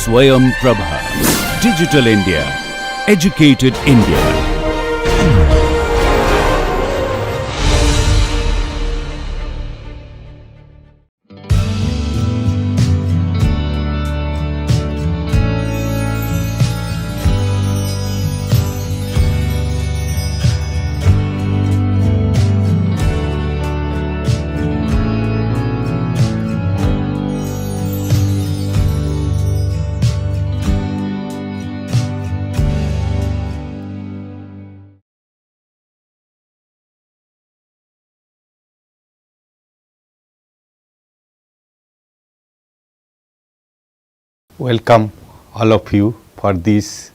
Swayam Prabha. Digital India. Educated India. Welcome all of you for these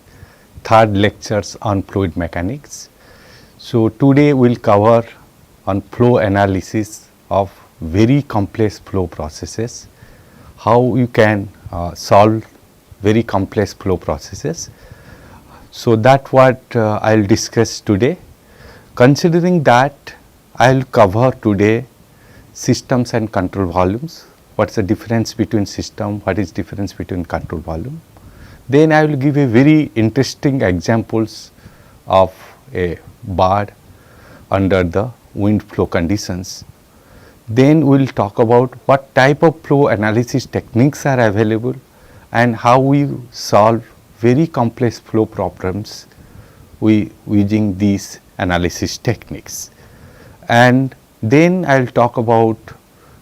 third lectures on fluid mechanics. So today we will cover on flow analysis of very complex flow processes, how you can solve very complex flow processes. So that what I will discuss today. Considering that, I will cover today systems and control volumes. What's the difference between system, what is difference between control volume. Then I will give a very interesting examples of a bird under the wind flow conditions. Then we will talk about what type of flow analysis techniques are available and how we solve very complex flow problems using these analysis techniques. And then I will talk about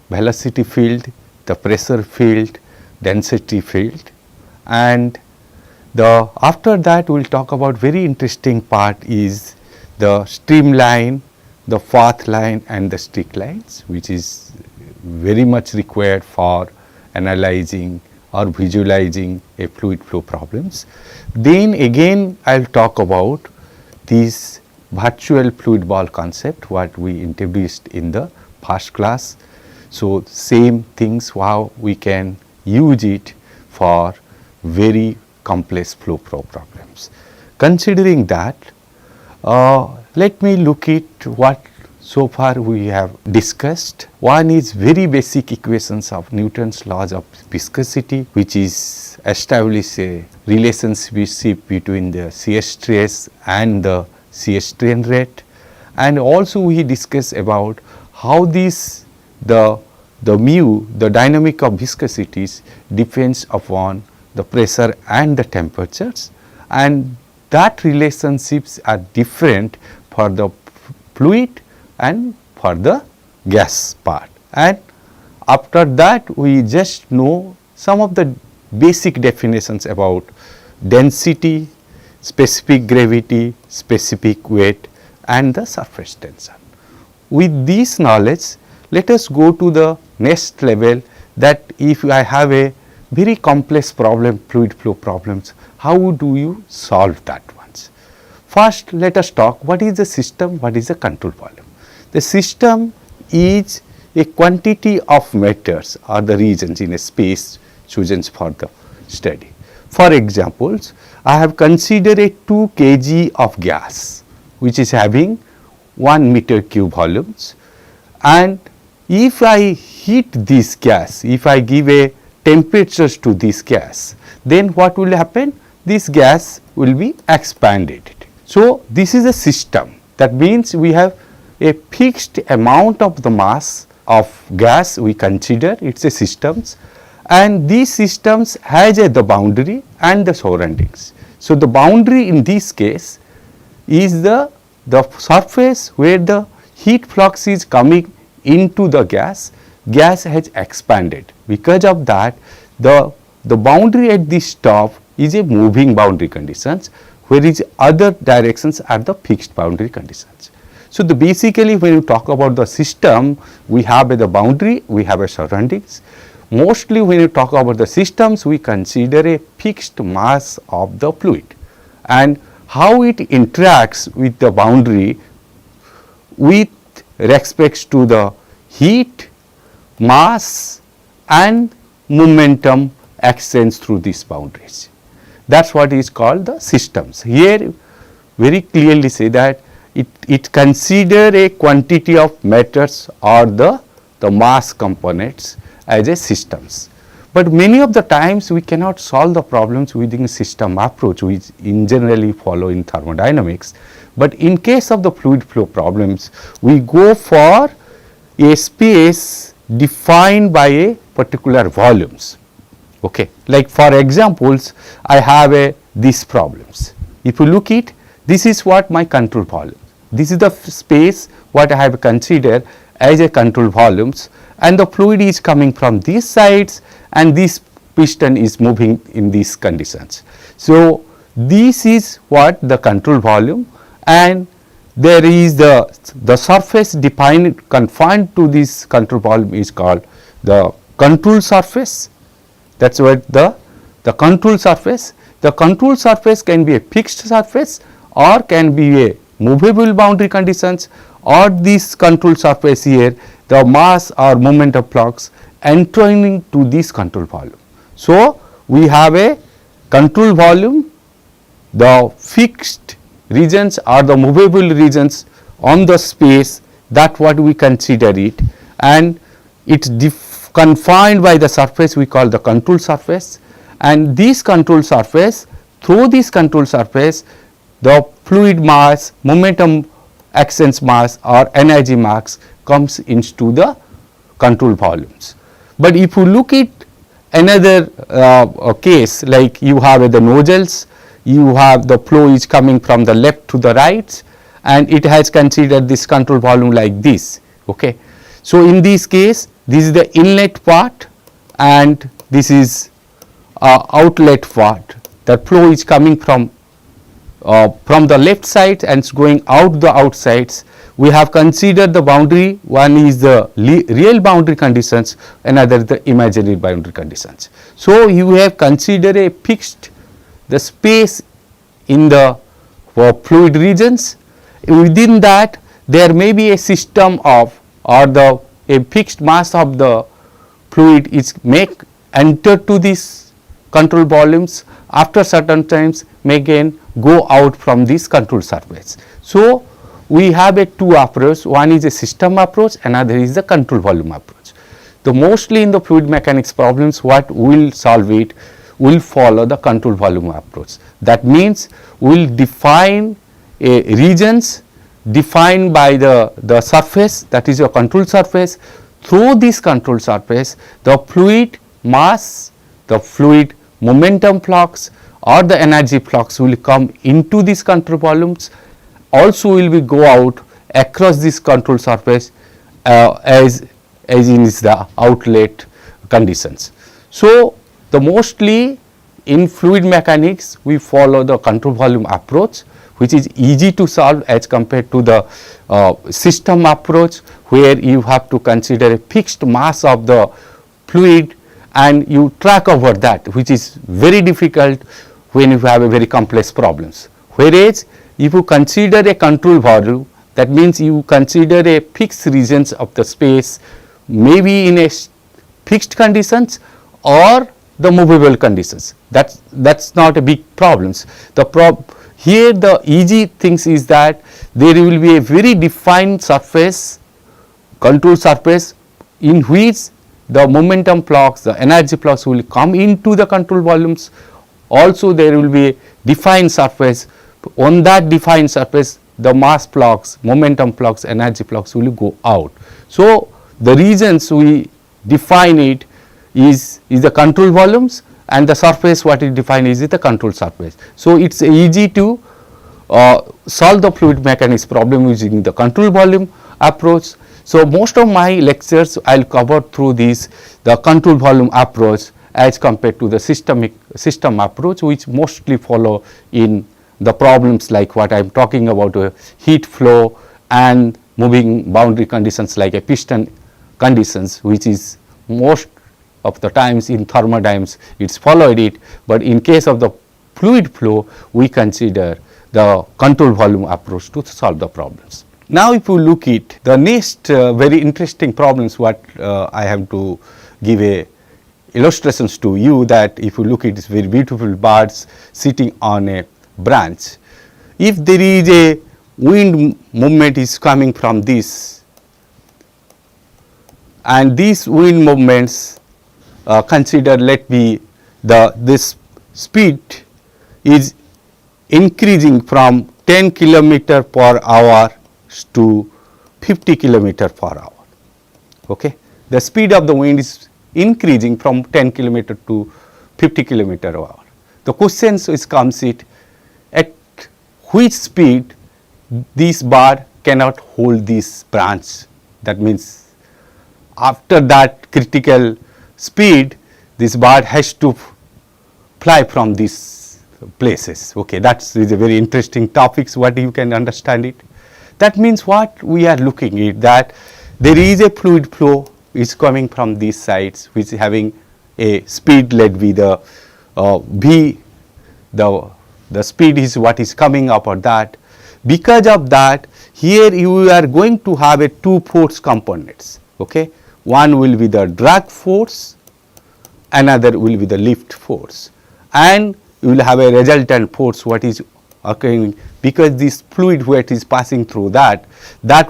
velocity field, the pressure field, density field, and after that we will talk about very interesting part is the streamline, the path line and the streak lines, which is very much required for analyzing or visualizing a fluid flow problems. Then again I will talk about this virtual fluid ball concept what we introduced in the first class. So same things how we can use it for very complex flow problems. Considering that, let me look at what so far we have discussed. One is very basic equations of Newton's laws of viscosity, which is establish a relationship between the shear stress and the shear strain rate, and also we discuss about how this the mu, the dynamic of viscosities depends upon the pressure and the temperatures, and that relationships are different for the fluid and for the gas part. And after that we just know some of the basic definitions about density, specific gravity, specific weight and the surface tension. With this knowledge, let us go to the next level, that if I have a very complex problem, fluid flow problems, how do you solve that ones? First let us talk what is the system, what is the control volume. The system is a quantity of matters or the regions in a space chosen for the study. For examples, I have considered a 2 kg of gas which is having 1 meter cube volumes, and if I heat this gas, if I give a temperatures to this gas, then what will happen? This gas will be expanded. So this is a system. That means we have a fixed amount of the mass of gas we consider, it is a systems, and these systems has the boundary and the surroundings. So the boundary in this case is the surface where the heat flux is coming into the gas has expanded. Because of that, the boundary at this top is a moving boundary conditions, whereas other directions are the fixed boundary conditions. So basically when you talk about the system, we have the boundary, we have a surroundings. Mostly when you talk about the systems, we consider a fixed mass of the fluid and how it interacts with the boundary with respects to the heat, mass and momentum exchange through these boundaries. That is what is called the systems. Here very clearly say that it consider a quantity of matters or the mass components as a systems. But many of the times we cannot solve the problems within a system approach which in generally follow in thermodynamics. But in case of the fluid flow problems, we go for a space defined by a particular volumes. Okay. Like for examples, I have these problems. If you look it, this is what my control volume. This is the space what I have considered as a control volumes, and the fluid is coming from these sides and this piston is moving in these conditions. So, this is what the control volume, and there is the surface defined confined to this control volume is called the control surface. That is what the control surface. The control surface can be a fixed surface or can be a movable boundary conditions, or this control surface here the mass or moment of flux entering to this control volume. So, we have a control volume, the fixed regions or the movable regions on the space, that what we consider it, and it is confined by the surface we call the control surface, and this control surface, through this control surface the fluid mass, momentum exchange mass or energy mass comes into the control volumes. But if you look at another case, like you have the nozzles, you have the flow is coming from the left to the right, and it has considered this control volume like this. Okay. So, in this case, this is the inlet part and this is outlet part. The flow is coming from the left side and it's going out the outsides. We have considered the boundary, one is the real boundary conditions, another the imaginary boundary conditions. So, you have considered a fixed the space in the fluid regions. Within that there may be a system of or a fixed mass of the fluid is enter to these control volumes, after certain times may again go out from this control surface. So, we have a two approach, one is a system approach, another is the control volume approach. The mostly in the fluid mechanics problems what will solve it will follow the control volume approach. That means, we will define a regions defined by the surface, that is your control surface. Through this control surface the fluid mass, the fluid momentum flux or the energy flux will come into these control volumes, also will be go out across this control surface as in is the outlet conditions. So, the mostly in fluid mechanics we follow the control volume approach, which is easy to solve as compared to the system approach, where you have to consider a fixed mass of the fluid and you track over that, which is very difficult when you have a very complex problems. Whereas, if you consider a control volume, that means you consider a fixed regions of the space, maybe in a fixed conditions or the movable conditions. That's not a big problems. Here the easy things is that there will be a very defined surface, control surface, in which the momentum flux, the energy flux will come into the control volumes. Also there will be a defined surface, on that defined surface the mass flux, momentum flux, energy flux will go out. So, the regions we define it is the control volumes, and the surface what is defined is the control surface. So, it is easy to solve the fluid mechanics problem using the control volume approach. So, most of my lectures I will cover through the control volume approach as compared to the system approach, which mostly follow in the problems like what I am talking about, heat flow and moving boundary conditions like a piston conditions, which is most of the times in thermodynamics it is followed it, but in case of the fluid flow we consider the control volume approach to solve the problems. Now, if you look at the next very interesting problems what I have to give a illustrations to you, that if you look at this very beautiful birds sitting on a branch, if there is a wind movement is coming from this, and these wind movements consider, let be this speed is increasing from 10 kilometer per hour to 50 kilometer per hour. Okay. The speed of the wind is increasing from 10 kilometer to 50 kilometer per hour. The question is comes it, at which speed this bird cannot hold this branch. That means after that critical speed, this bird has to fly from these places. Okay, that is a very interesting topic, what you can understand it. That means what we are looking at, that there is a fluid flow is coming from these sides, which is having a speed led with the v, the speed is what is coming up or that. Because of that, here you are going to have a two force components. Okay, one will be the drag force, another will be the lift force, and you will have a resultant force what is occurring, because this fluid weight is passing through that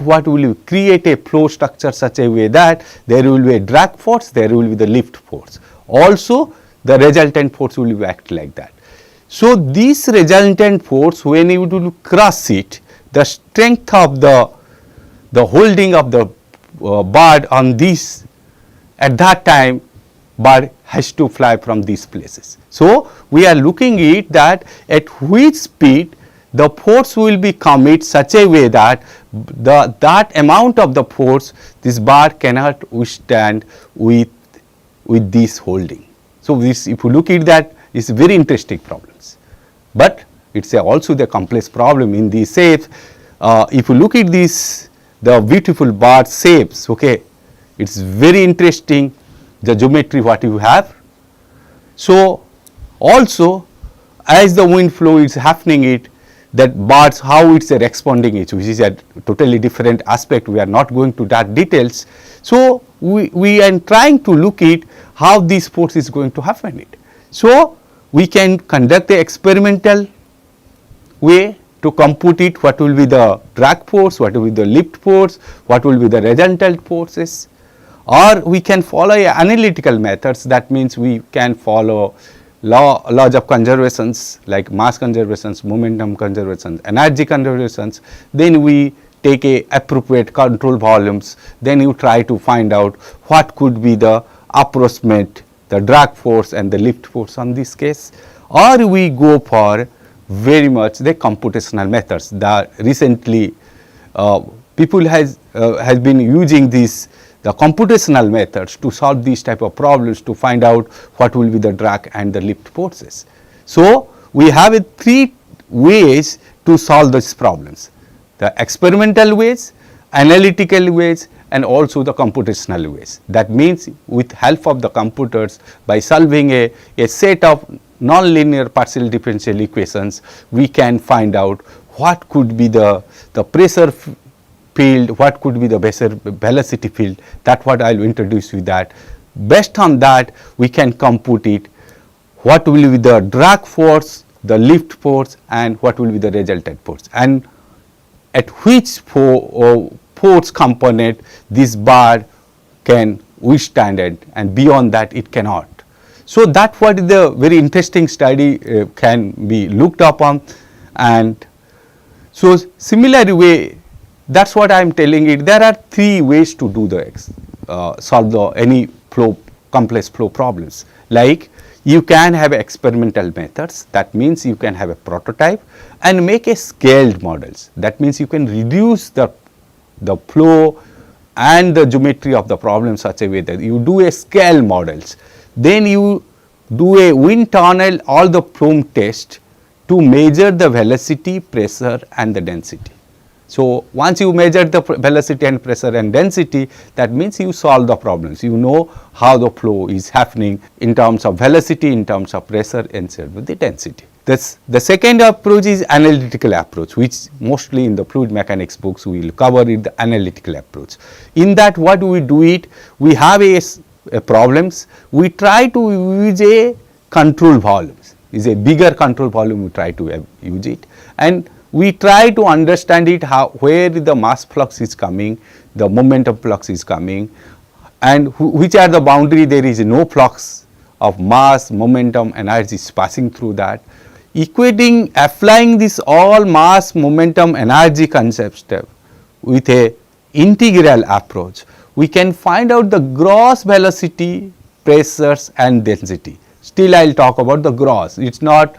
what will create a flow structure such a way that there will be a drag force, there will be the lift force, also the resultant force will be act like that. So this resultant force, when you will cross it, the strength of the holding of the bird on this, at that time bird has to fly from these places. So we are looking at that at which speed the force will be commit such a way that that amount of the force this bird cannot withstand with this holding. So this, if you look at that, is very interesting problems, but it's also the complex problem in these shapes. If you look at this, the beautiful bird shapes, okay, it's very interesting, the geometry what you have. So also as the wind flow is happening, it that birds how it's responding it, which is a totally different aspect, we are not going to that details. So we are trying to look at how this force is going to happen it. So we can conduct the experimental way to compute it, what will be the drag force, what will be the lift force, what will be the resultant forces, or we can follow analytical methods. That means we can follow laws of conservations like mass conservations, momentum conservations, energy conservations. Then we take a appropriate control volumes, then you try to find out what could be the approximate the drag force and the lift force on this case, or we go for very much the computational methods. That recently people has been using this the computational methods to solve these type of problems, to find out what will be the drag and the lift forces. So we have three ways to solve these problems: the experimental ways, analytical ways, and also the computational ways. That means with help of the computers, by solving a set of nonlinear partial differential equations, we can find out what could be the pressure field, what could be the velocity field. That what I will introduce you that. Based on that, we can compute it, what will be the drag force, the lift force, and what will be the resultant force, and at which force component this bird can withstand it, and beyond that it cannot. So that what the very interesting study can be looked upon. And so similar way, that's what I am telling it. There are three ways to do the solve any flow complex flow problems. Like you can have experimental methods. That means you can have a prototype and make a scaled models. That means you can reduce the flow and the geometry of the problem such a way that you do a scale models. Then you do a wind tunnel all the plume test to measure the velocity, pressure, and the density. So once you measure the velocity and pressure and density, that means you solve the problems. You know how the flow is happening in terms of velocity, in terms of pressure, and with the density. The second approach is analytical approach, which mostly in the fluid mechanics books we will cover it, the analytical approach. In that, what we do it, we have a problems, we try to use a control volumes, is a bigger control volume we try to use it, and we try to understand it, how where the mass flux is coming, the momentum flux is coming, and which are the boundary there is no flux of mass, momentum, energy is passing through that. Equating, applying this all mass, momentum, energy concept with a integral approach, we can find out the gross velocity, pressures and density. Still I will talk about the gross, it is not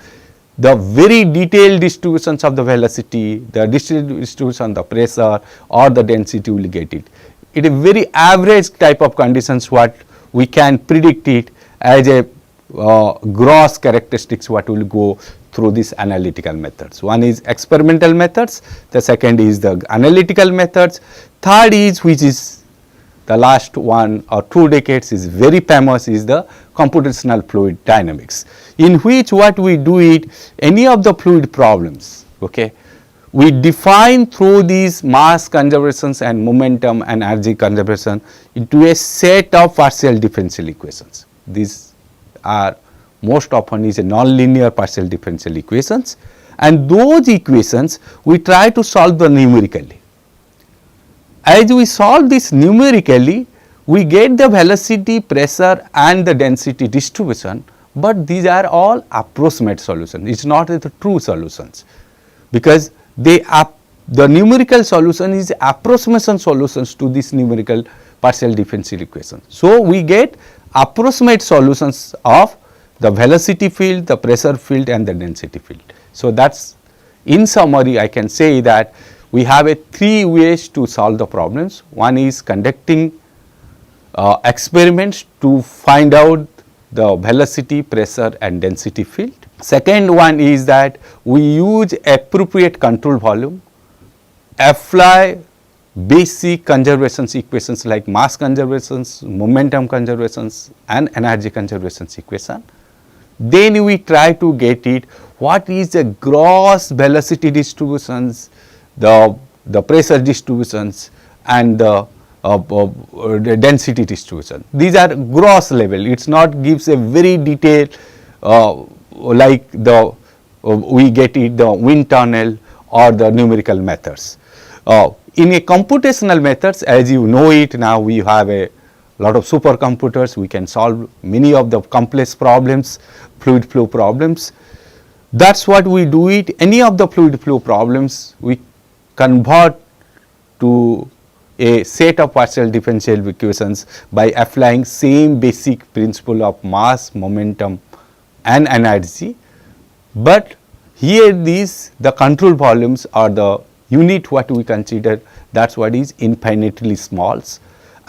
the very detailed distributions of the velocity, the distribution, the pressure or the density will get it. It is very average type of conditions what we can predict it as a gross characteristics what will go through these analytical methods. One is experimental methods, the second is the analytical methods, third is, which is the last 1 or 2 decades is very famous, is the computational fluid dynamics, in which what we do it, any of the fluid problems, okay, we define through these mass conservations and momentum and energy conservation into a set of partial differential equations. These are most often is a non-linear partial differential equations, and those equations we try to solve the numerically. As we solve this numerically, we get the velocity, pressure and the density distribution, but these are all approximate solutions, it is not the true solutions, because they the numerical solution is approximation solutions to this numerical partial differential equation. So, we get approximate solutions of the velocity field, the pressure field and the density field. So, that is in summary I can say that we have a 3 ways to solve the problems. One is conducting experiments to find out the velocity, pressure and density field. Second one is that we use appropriate control volume, apply basic conservations equations like mass conservations, momentum conservations and energy conservations equation. Then we try to get it what is the gross velocity distributions, the pressure distributions and the density distribution. These are gross level, it is not gives a very detailed like the we get it the wind tunnel or the numerical methods. In a computational methods, as you know it now, we have a lot of supercomputers, we can solve many of the complex problems, fluid flow problems. That is what we do it, any of the fluid flow problems we convert to a set of partial differential equations by applying same basic principle of mass, momentum and energy, but here these the control volumes are the unit what we consider, that is what is infinitely small,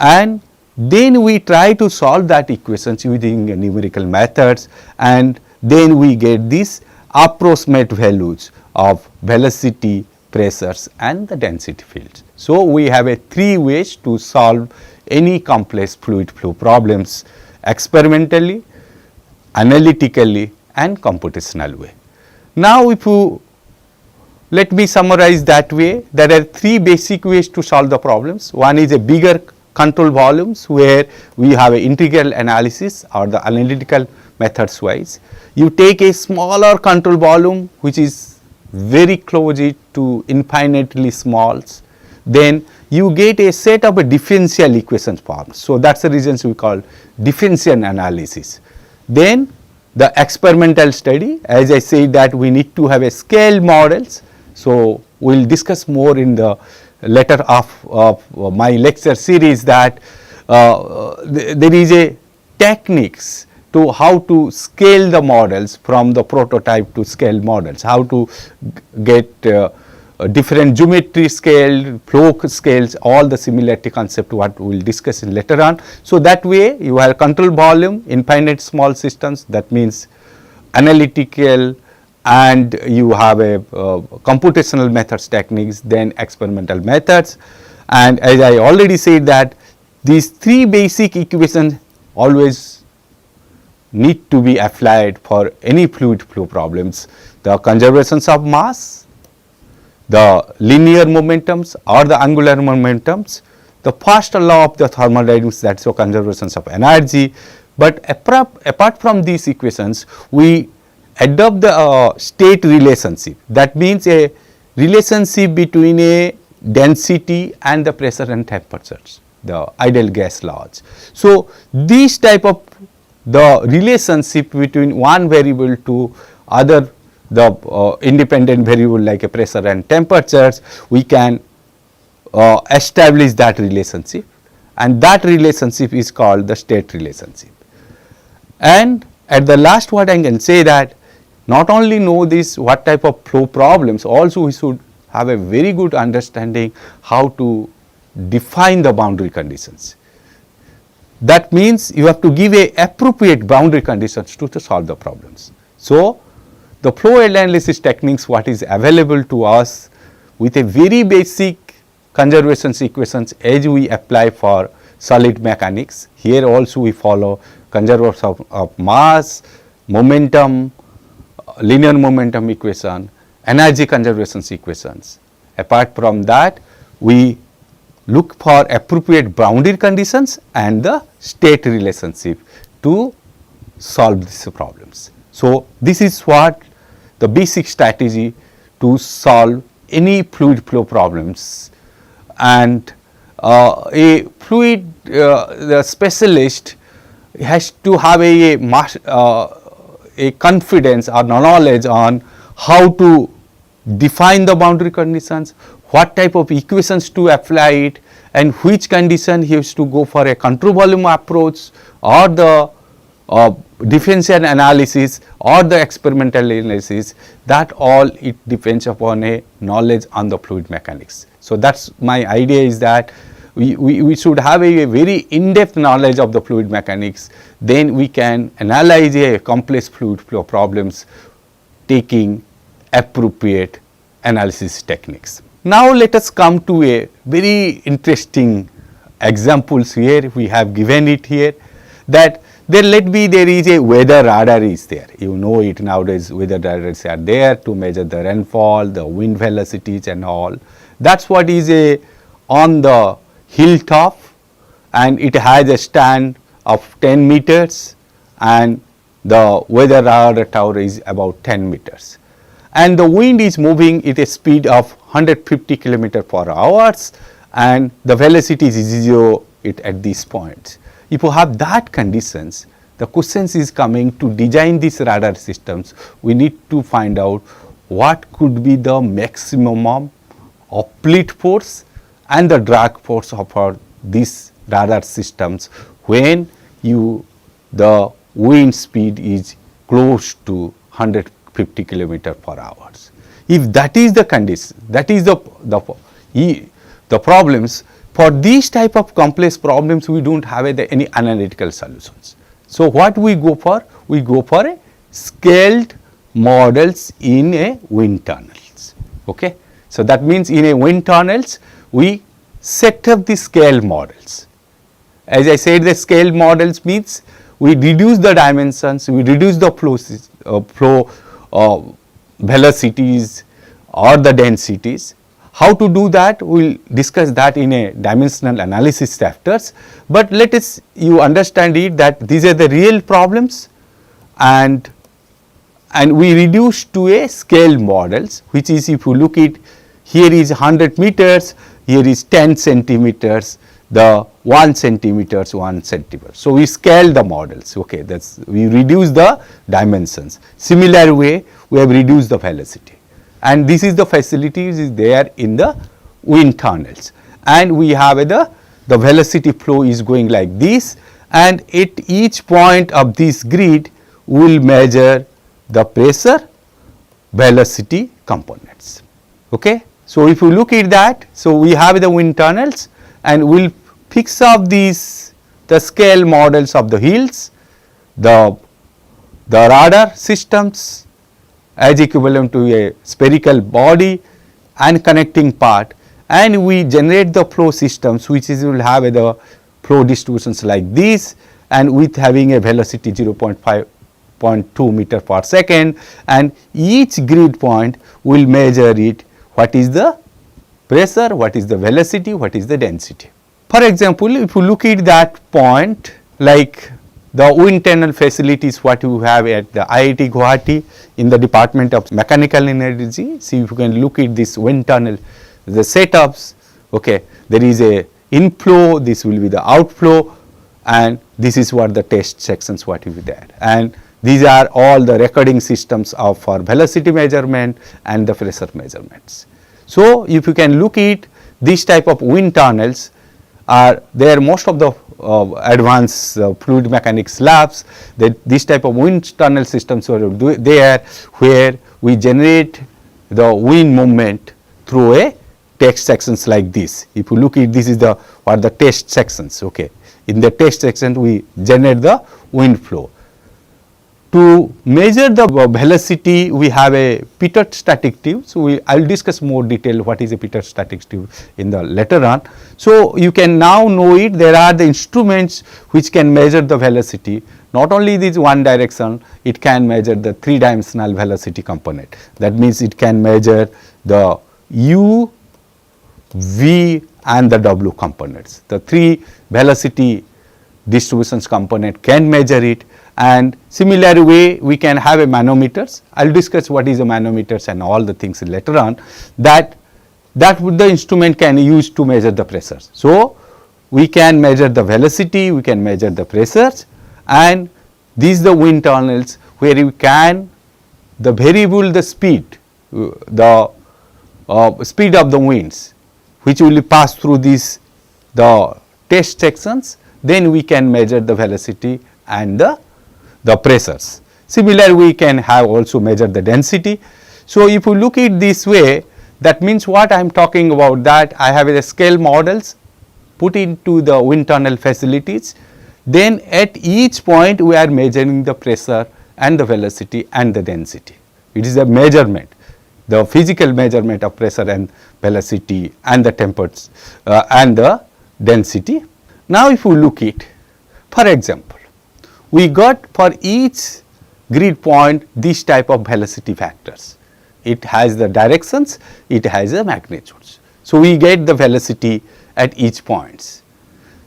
and then we try to solve that equations using numerical methods, and then we get these approximate values of velocity, pressures and the density fields. So, we have a 3 ways to solve any complex fluid flow problems: experimentally, analytically and computational way. Now, if you let me summarize that way, there are 3 basic ways to solve the problems. One is a bigger control volumes where we have a integral analysis or the analytical methods wise. You take a smaller control volume which is very close to infinitely small, then you get a set of a differential equations formed. So, that is the reasons we call differential analysis. Then the experimental study, as I said that we need to have a scale models. So, we will discuss more in the later of my lecture series that there is a techniques to how to scale the models from the prototype to scale models, how to get different geometry scale, flow scales, all the similarity concept what we will discuss in later on. So, that way you have control volume, infinite small systems, that means analytical, and you have a computational methods techniques, then experimental methods, and as I already said that these 3 basic equations always need to be applied for any fluid flow problems: the conservations of mass, the linear momentums or the angular momentums, the first law of the thermodynamics, that is the conservations of energy. But apart from these equations, we adopt the state relationship, that means a relationship between a density and the pressure and temperatures. the ideal gas laws. So, this type of the relationship between one variable to other the independent variable like a pressure and temperatures, we can establish that relationship, and that relationship is called the state relationship. And at the last what I can say that not only know this what type of flow problems, also we should have a very good understanding how to define the boundary conditions. That means you have to give a appropriate boundary conditions to solve the problems. So, the flow analysis techniques what is available to us with a very basic conservation equations as we apply for solid mechanics. Here also we follow conservation of mass, momentum, linear momentum equation, energy conservation equations. Apart from that, we look for appropriate boundary conditions and the state relationship to solve these problems. So, this is what the basic strategy to solve any fluid flow problems, and a fluid the specialist has to have a confidence or knowledge on how to define the boundary conditions, what type of equations to apply it, and which condition he has to go for a control volume approach or the differential analysis or the experimental analysis. That all it depends upon a knowledge on the fluid mechanics. So, that is my idea is that we should have a very in-depth knowledge of the fluid mechanics, then we can analyze a complex fluid flow problems taking appropriate analysis techniques. Now, let us come to a very interesting examples here. We have given it here that there is a weather radar is there. You know it nowadays, weather radars are there to measure the rainfall, the wind velocities and all. That is what is a on the hilltop, and it has a stand of 10 meters and the weather radar tower is about 10 meters. And the wind is moving at a speed of 150 km per hour, and the velocity is 0 at this point. If you have that conditions, the questions is coming to design these radar systems, we need to find out what could be the maximum uplift force and the drag force of these radar systems when the wind speed is close to 150 km per hour. If that is the condition, that is the problems, for these type of complex problems we do not have any analytical solutions. So, what we go for? We go for a scaled models in a wind tunnels. Okay. So, that means in a wind tunnels we set up the scale models. As I said, the scale models means we reduce the dimensions, we reduce the flow velocities or the densities. How to do that? We will discuss that in a dimensional analysis chapters, but let us you understand it that these are the real problems, and we reduce to a scale models, which is if you look at here is 100 meters, here is 10 centimeters, the 1 centimeters, 1 centimeter. So, we scale the models, okay, that is we reduce the dimensions. Similar way we have reduced the velocity, and this is the facilities is there in the wind tunnels, and we have the velocity flow is going like this, and at each point of this grid we will measure the pressure velocity components. Okay. So, if you look at that, so we have the wind tunnels and we will fix up these the scale models of the hills, the radar systems as equivalent to a spherical body and connecting part, and we generate the flow systems which is will have the flow distributions like this, and with having a velocity 0.2 meter per second, and each grid point will measure it, what is the pressure, what is the velocity, what is the density. For example, if you look at that point like the wind tunnel facilities what you have at the IIT Guwahati in the Department of Mechanical Energy. See if you can look at this wind tunnel, the setups, okay, there is a inflow, this will be the outflow, and this is what the test sections what will be there. And these are all the recording systems of for velocity measurement and the pressure measurements. So if you can look at this type of wind tunnels are there, most of the advanced fluid mechanics labs, that this type of wind tunnel systems are there where we generate the wind movement through a test sections like this. If you look at this is the what the test sections, okay. In the test section we generate the wind flow. To measure the velocity, we have a pitot static tube. So I will discuss more detail what is a pitot static tube in the later on. So you can now know it. There are the instruments which can measure the velocity. Not only this one direction, it can measure the 3-dimensional velocity component. That means it can measure the u, v and the w components. The 3 velocity distributions component can measure it. And similar way we can have a manometers. I will discuss what is a manometers and all the things later on, that the instrument can use to measure the pressures. So we can measure the velocity, we can measure the pressures, and these the wind tunnels where you can the variable the speed, the speed of the winds which will pass through these the test sections, then we can measure the velocity and the pressures. Similar we can have also measure the density. So if you look at this way, that means what I am talking about, that I have a scale models put into the wind tunnel facilities, then at each point we are measuring the pressure and the velocity and the density. It is a measurement, the physical measurement of pressure and velocity and the temperatures and the density. Now if you look at, for example, we got for each grid point this type of velocity factors. It has the directions, it has the magnitudes. So we get the velocity at each points.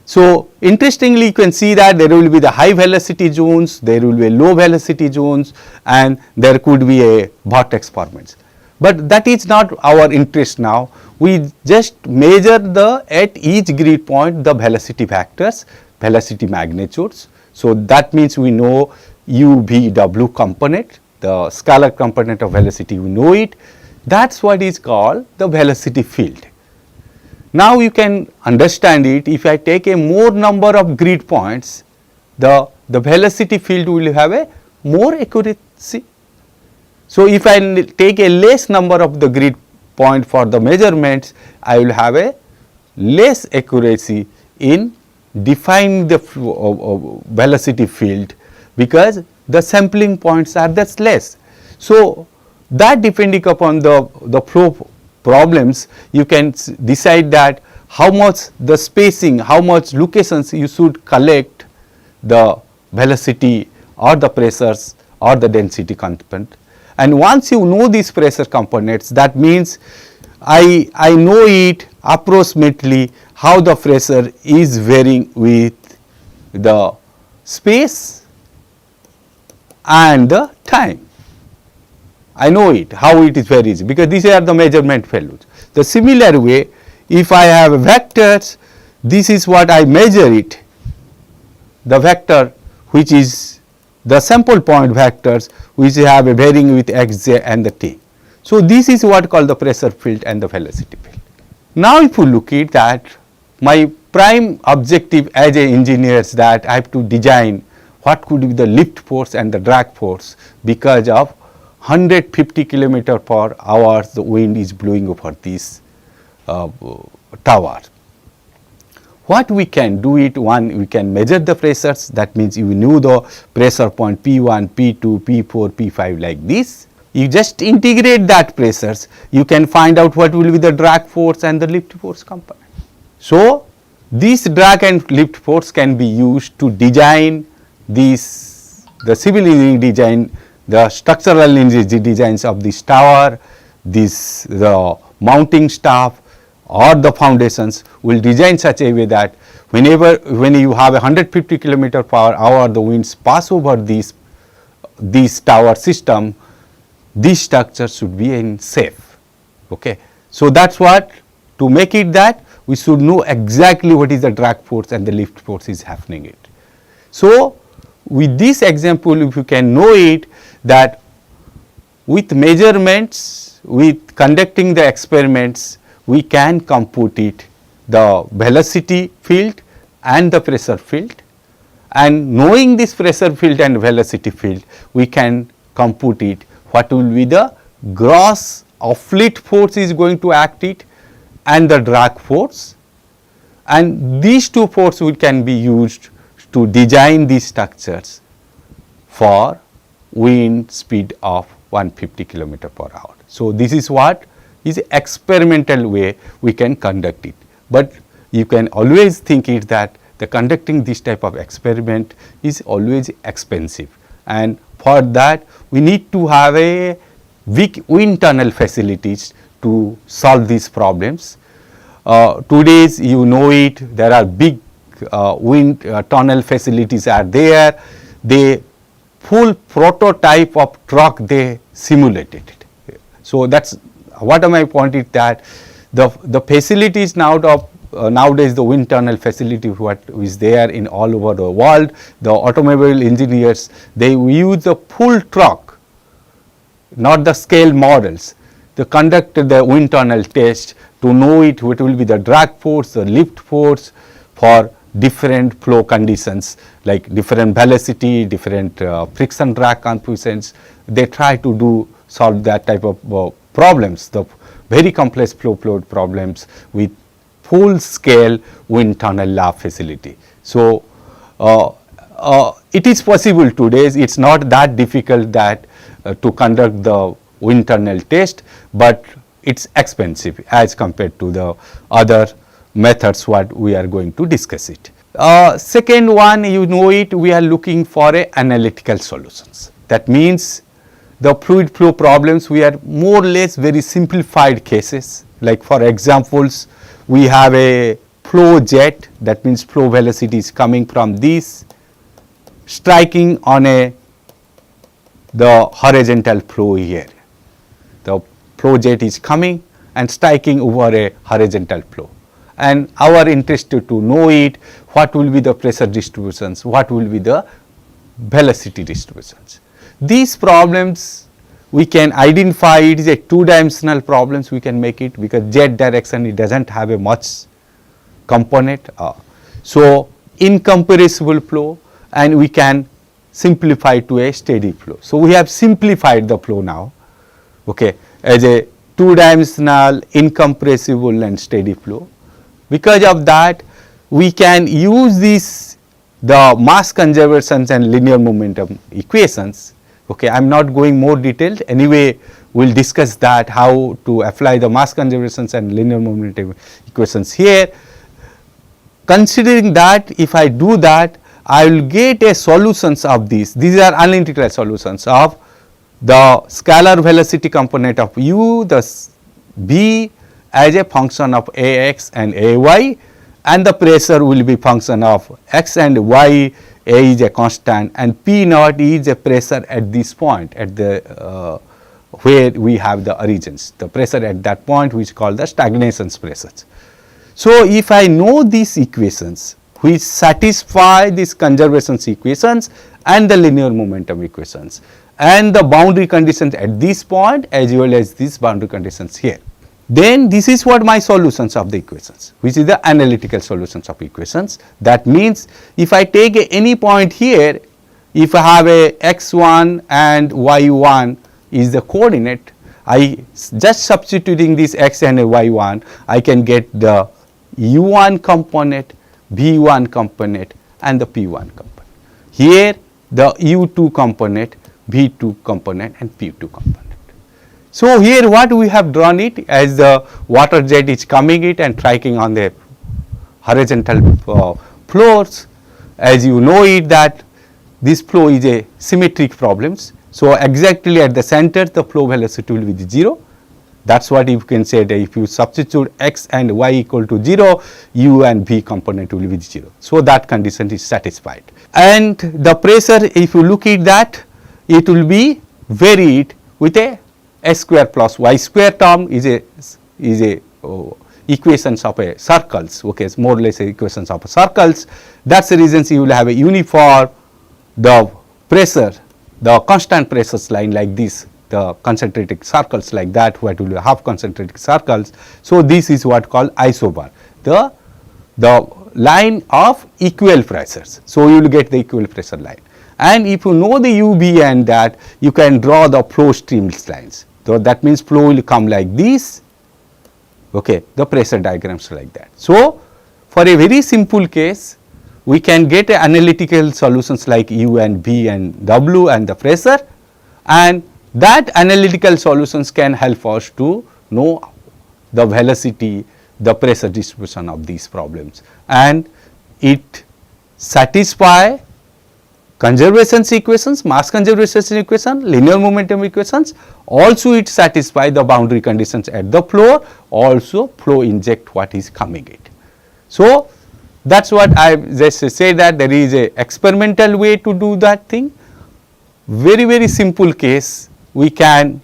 So interestingly you can see that there will be the high velocity zones, there will be low velocity zones, and there could be a vortex formation. But that is not our interest now. We just measure the at each grid point the velocity factors, velocity magnitudes. So that means we know u, v, w component, the scalar component of velocity, we know it. That is what is called the velocity field. Now you can understand it, if I take a more number of grid points, the velocity field will have a more accuracy. So if I take a less number of the grid point for the measurements, I will have a less accuracy in defining the velocity field, because the sampling points are thus less. So that depending upon the flow problems, you can decide that how much the spacing, how much locations you should collect the velocity or the pressures or the density component. And once you know these pressure components, that means I know it approximately how the pressure is varying with the space and the time. I know it, how it is varies, because these are the measurement values. The similar way, if I have vectors, this is what I measure it, the vector which is the sample point vectors which have a varying with x, j and the t. So this is what called the pressure field and the velocity field. Now if you look at that, my prime objective as an engineer is that I have to design what could be the lift force and the drag force, because of 150 kilometer per hour the wind is blowing over this tower. What we can do it, one, we can measure the pressures, that means you knew the pressure point P1, P2, P4, P5 like this. You just integrate that pressures, you can find out what will be the drag force and the lift force component. So this drag and lift force can be used to design these, the civil engineering design, the structural engineering designs of this tower, the mounting staff or the foundations will design such a way that when you have 150 kilometer per hour the winds pass over this tower system, this structure should be in safe. Okay. So that is what, to make it that we should know exactly what is the drag force and the lift force is happening it. So, with this example, if you can know it, that with measurements, with conducting the experiments, we can compute it, the velocity field and the pressure field, and knowing this pressure field and velocity field, we can compute it, what will be the gross offlet force is going to act it and the drag force, and these two forces can be used to design these structures for wind speed of 150 km per hour. So, this is what is experimental way we can conduct it, but you can always think it that the conducting this type of experiment is always expensive, and for that we need to have a big wind tunnel facilities to solve these problems. Today's you know it, there are big wind tunnel facilities are there. They full prototype of truck they simulated it. So, that is what my point is that the facilities nowadays the wind tunnel facility what is there in all over the world, the automobile engineers they use the full truck, not the scale models. They conduct the wind tunnel test to know it what will be the drag force, the lift force for different flow conditions like different velocity, different friction drag coefficients. They try to solve that type of problems, the very complex flow problems with full scale wind tunnel lab facility. So, it is possible today, it is not that difficult that to conduct the wind tunnel test, but it is expensive as compared to the other methods what we are going to discuss it. Second one, you know it, we are looking for a analytical solutions. That means the fluid flow problems we are more or less very simplified cases, like for examples we have a flow jet, that means flow velocity is coming from this striking on the horizontal flow here. The flow jet is coming and striking over a horizontal flow, and our interest to know it, what will be the pressure distributions, what will be the velocity distributions. These problems we can identify, it is a two-dimensional problems we can make it, because jet direction it does not have a much component. So, incompressible flow, and we can simplify to a steady flow. So, we have simplified the flow now, okay, as a two-dimensional incompressible and steady flow. Because of that we can use the mass conservations and linear momentum equations. Okay, I am not going more detailed, anyway we will discuss that how to apply the mass conservations and linear momentum equations here. Considering that if I do that, I will get a solutions of these are analytical solutions of the scalar velocity component of u, the v as a function of ax and ay, and the pressure will be function of x and y, a is a constant and p naught is a pressure at this point at the where we have the origins, the pressure at that point which is called the stagnation pressures. So, if I know these equations which satisfy these conservation equations and the linear momentum equations and the boundary conditions at this point as well as these boundary conditions here, then this is what my solutions of the equations, which is the analytical solutions of equations. That means, if I take any point here, if I have a x1 and y1 is the coordinate, I just substituting this x and y1, I can get the u1 component, v1 component and the p1 component. Here the u2 component, v2 component and p2 component. So, here what we have drawn it as the water jet is coming it and striking on the horizontal floors. As you know it that this flow is a symmetric problems. So, exactly at the center the flow velocity will be 0. That is what you can say that if you substitute x and y equal to 0, u and v component will be 0. So, that condition is satisfied. And the pressure, if you look at that, it will be varied with a s square plus y square term is a equations of a circles, okay, it's more or less equations of a circles. That's the reason you will have a uniform, the pressure, the constant pressures line like this, the concentric circles like that, what will have concentric circles. So this is what called isobar, the line of equal pressures. So you will get the equal pressure line. And if you know the UB and that, you can draw the flow streams lines. So that means flow will come like this, okay, the pressure diagrams like that. So for a very simple case, we can get analytical solutions like U and B and W and the pressure, and that analytical solutions can help us to know the velocity, the pressure distribution of these problems, and it satisfy conservation equations, mass conservation equation, linear momentum equations. Also it satisfy the boundary conditions at the floor, also flow inject what is coming it. So that's what I just say, that there is a experimental way to do that thing. Very simple case, we can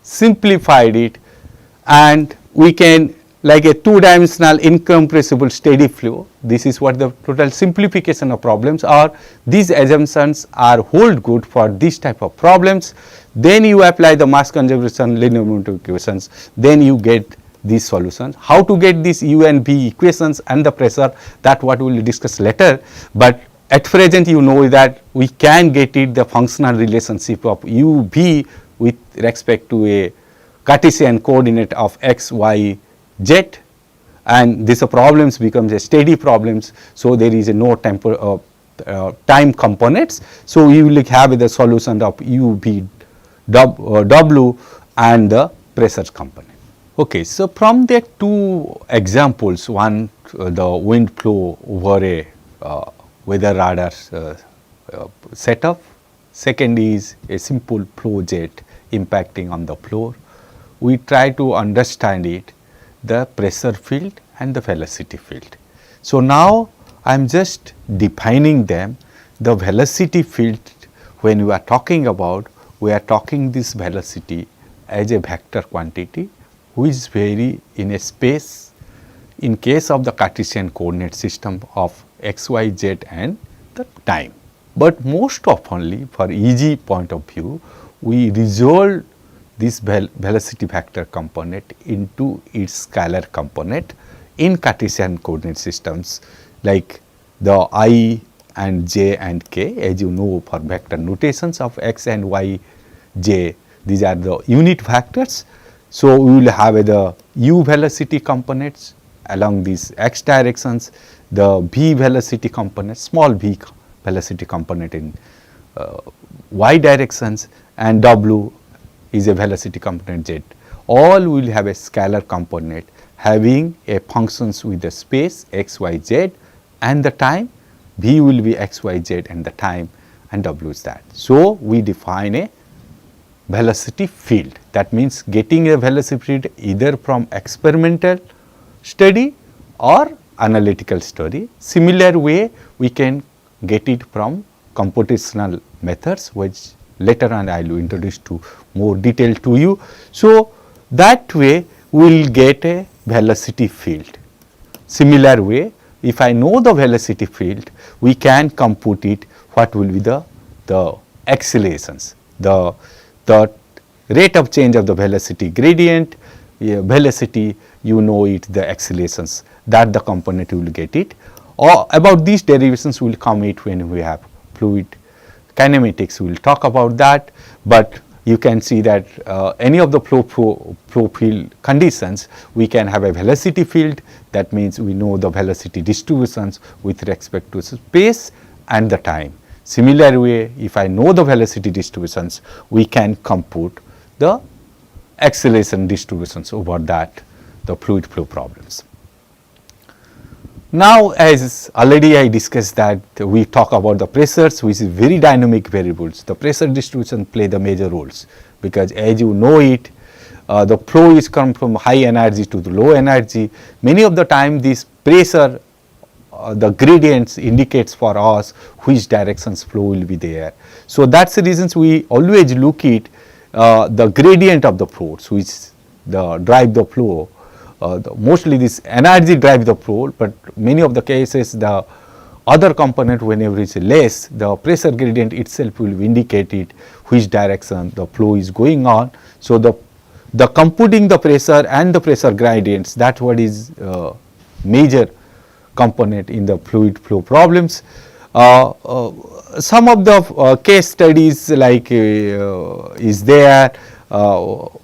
simplify it, and we can like a 2-dimensional incompressible steady flow. This is what the total simplification of problems are. These assumptions are hold good for this type of problems. Then you apply the mass conservation linear momentum equations, then you get these solutions. How to get these U and B equations and the pressure, that what we will discuss later, but at present you know that we can get it the functional relationship of U B with respect to a Cartesian coordinate of x, y, z, and this problems becomes a steady problems. So there is a no time components. So you will have the solution of U, B, W and the pressure component. Okay, so from the two examples, one the wind flow over a weather radar setup, second is a simple flow jet impacting on the floor. We try to understand it, the pressure field and the velocity field. So now I am just defining them. The velocity field, when we are talking about, we are talking this velocity as a vector quantity which vary in a space in case of the Cartesian coordinate system of x, y, z and the time. But most oftenly for easy point of view, we resolve this velocity vector component into its scalar component in Cartesian coordinate systems like the I and j and k, as you know for vector notations of x and y, j, these are the unit vectors. So we will have the u velocity components along these x directions, the v velocity component, small v velocity component in y directions, and w is a velocity component z. All will have a scalar component having a functions with the space x, y, z and the time. V will be x, y, z and the time, and w is that. So we define a velocity field. That means getting a velocity field either from experimental study or analytical study. Similar way we can get it from computational methods, which later on I will introduce to more detail to you. So that way we will get a velocity field. Similar way, if I know the velocity field, we can compute it, what will be the accelerations, the rate of change of the velocity gradient, velocity, you know it, the accelerations, that the component will get it. Or about these derivations will come it when we have fluid kinematics, we will talk about that. But you can see that any of the flow field conditions, we can have a velocity field. That means we know the velocity distributions with respect to space and the time. Similar way, if I know the velocity distributions, we can compute the acceleration distributions over that, the fluid flow problems. Now, as already I discussed that we talk about the pressures, which is very dynamic variables. The pressure distribution play the major roles, because as you know it, the flow is come from high energy to the low energy. Many of the time this pressure, the gradients indicates for us which directions flow will be there. So that's the reasons we always look at the gradient of the force which drive the flow mostly this energy drive the flow, but many of the cases the other component whenever is less, the pressure gradient itself will indicate it which direction the flow is going on. So, the computing the pressure and the pressure gradients, that what is major component in the fluid flow problems. Some of the case studies like is there.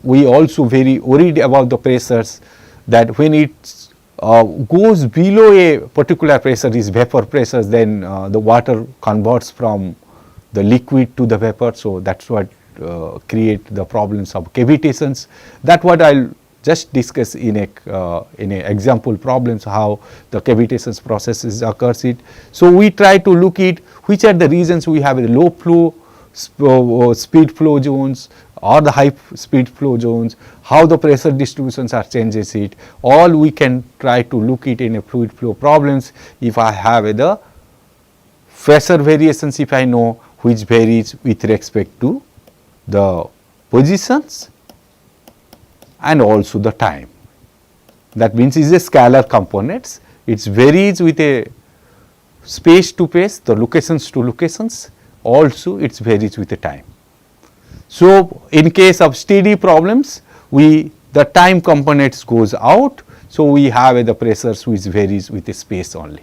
We also very worried about the pressures, that when it goes below a particular pressure, is vapor pressures, then the water converts from the liquid to the vapor. So, that is what create the problems of cavitations. That what I will just discuss in a example problems, how the cavitations processes occurs it. So, we try to look at which are the reasons we have a low flow speed flow zones or the high speed flow zones, how the pressure distributions are changes it, all we can try to look it in a fluid flow problems. If I have the pressure variations, if I know which varies with respect to the positions and also the time. That means is a scalar components, it varies with a space to space, the locations to locations, also it varies with the time. So, in case of steady problems, the time components goes out. So, we have the pressures which varies with the space only.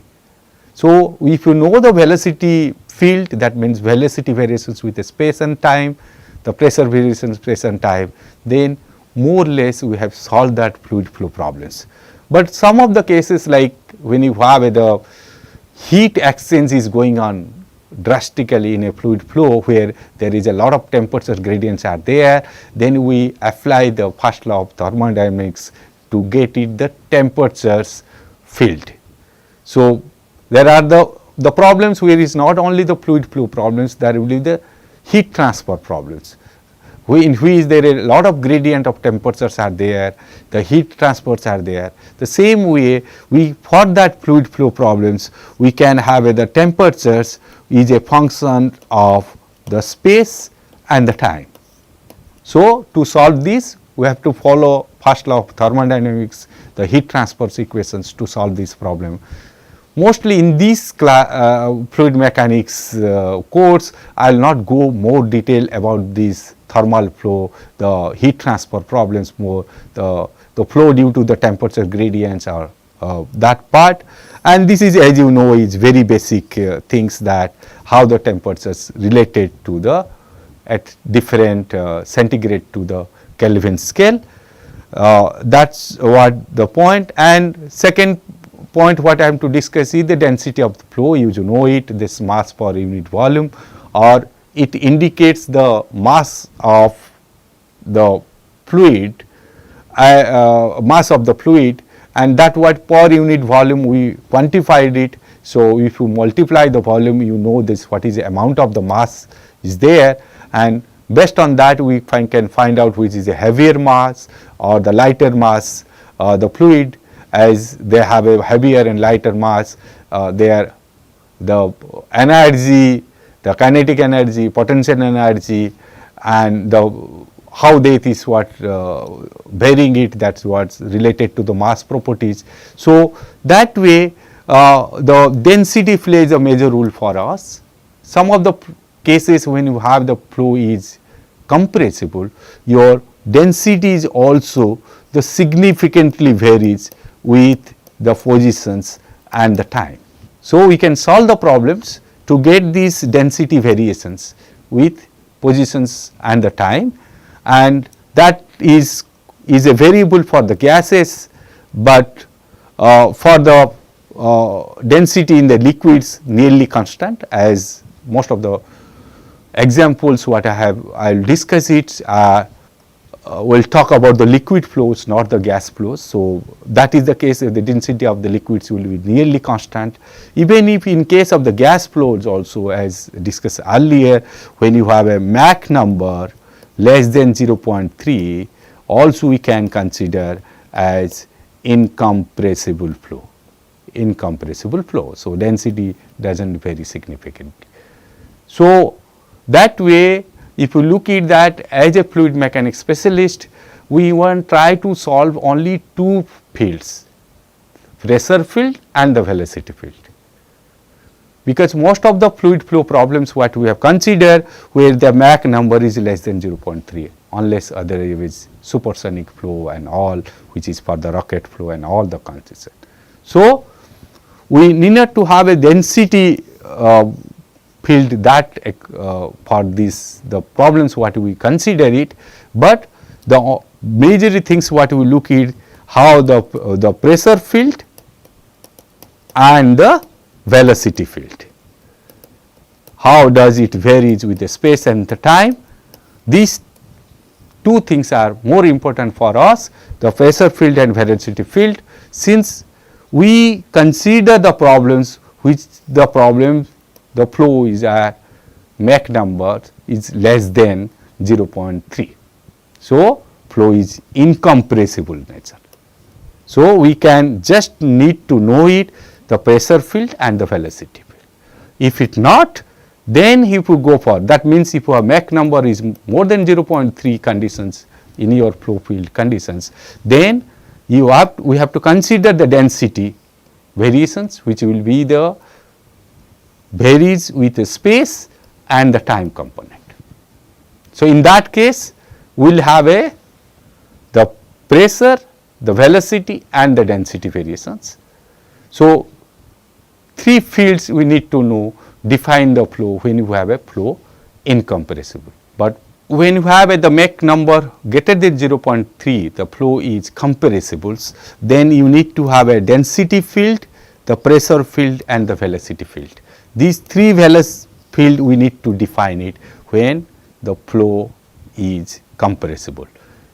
So, if you know the velocity field, that means velocity variations with the space and time, the pressure variations space and time, then more or less we have solved that fluid flow problems. But some of the cases, like when you have the heat exchange is going on drastically in a fluid flow, where there is a lot of temperature gradients are there, then we apply the first law of thermodynamics to get it the temperatures field. So, there are the problems where is not only the fluid flow problems, there will be the heat transfer problems, in which there are a lot of gradient of temperatures are there, the heat transfers are there. The same way, for that fluid flow problems, we can have the temperatures is a function of the space and the time. So, to solve this, we have to follow first law of thermodynamics, the heat transfer equations to solve this problem. Mostly in this fluid mechanics course, I will not go more detail about this thermal flow, the heat transfer problems more, the flow due to the temperature gradients or that part. And this is, as you know, is very basic things, that how the temperatures related to the at different centigrade to the Kelvin scale. That is what the point. And second point what I am to discuss is the density of the flow. You know it, this mass per unit volume, or it indicates the mass of the fluid, mass of the fluid, and that what per unit volume we quantified it. So, if you multiply the volume, you know this what is the amount of the mass is there, and based on that we can find out which is a heavier mass or the lighter mass the fluid. As they have a heavier and lighter mass, the energy, the kinetic energy, potential energy, and how that is what varying it, that is what is related to the mass properties. So, that way the density plays a major role for us. Some of the cases when you have the flow is compressible, your density is also the significantly varies with the positions and the time. So, we can solve the problems to get these density variations with positions and the time, and that is a variable for the gases, but for the density in the liquids nearly constant, as most of the examples what I will discuss it. We will talk about the liquid flows, not the gas flows. So, that is the case, the density of the liquids will be nearly constant. Even if in case of the gas flows also, as discussed earlier, when you have a Mach number less than 0.3, also we can consider as incompressible flow. Incompressible flow. So, density does not vary significantly. So, that way, if you look at that as a fluid mechanics specialist, we want try to solve only two fields, pressure field and the velocity field. Because most of the fluid flow problems what we have considered where the Mach number is less than 0.3 unless otherwise supersonic flow and all which is for the rocket flow and all the conditions. So, we need to have a density field that for this the problems what we consider it, but the major things what we look at how the pressure field and the velocity field. How does it varies with the space and the time? These two things are more important for us, the pressure field and velocity field, since we consider the problems which the flow is at Mach number is less than 0.3. So, flow is incompressible nature. So, we can just need to know it the pressure field and the velocity field. If it not, then if you go for that means if your Mach number is more than 0.3 conditions in your flow field conditions, then we have to consider the density variations which will be the varies with the space and the time component. So, in that case we will have the pressure, the velocity and the density variations. So, three fields we need to know define the flow when you have a flow incompressible. But when you have the Mach number greater than 0.3 the flow is compressible, then you need to have a density field, the pressure field and the velocity field. These three field we need to define it when the flow is compressible.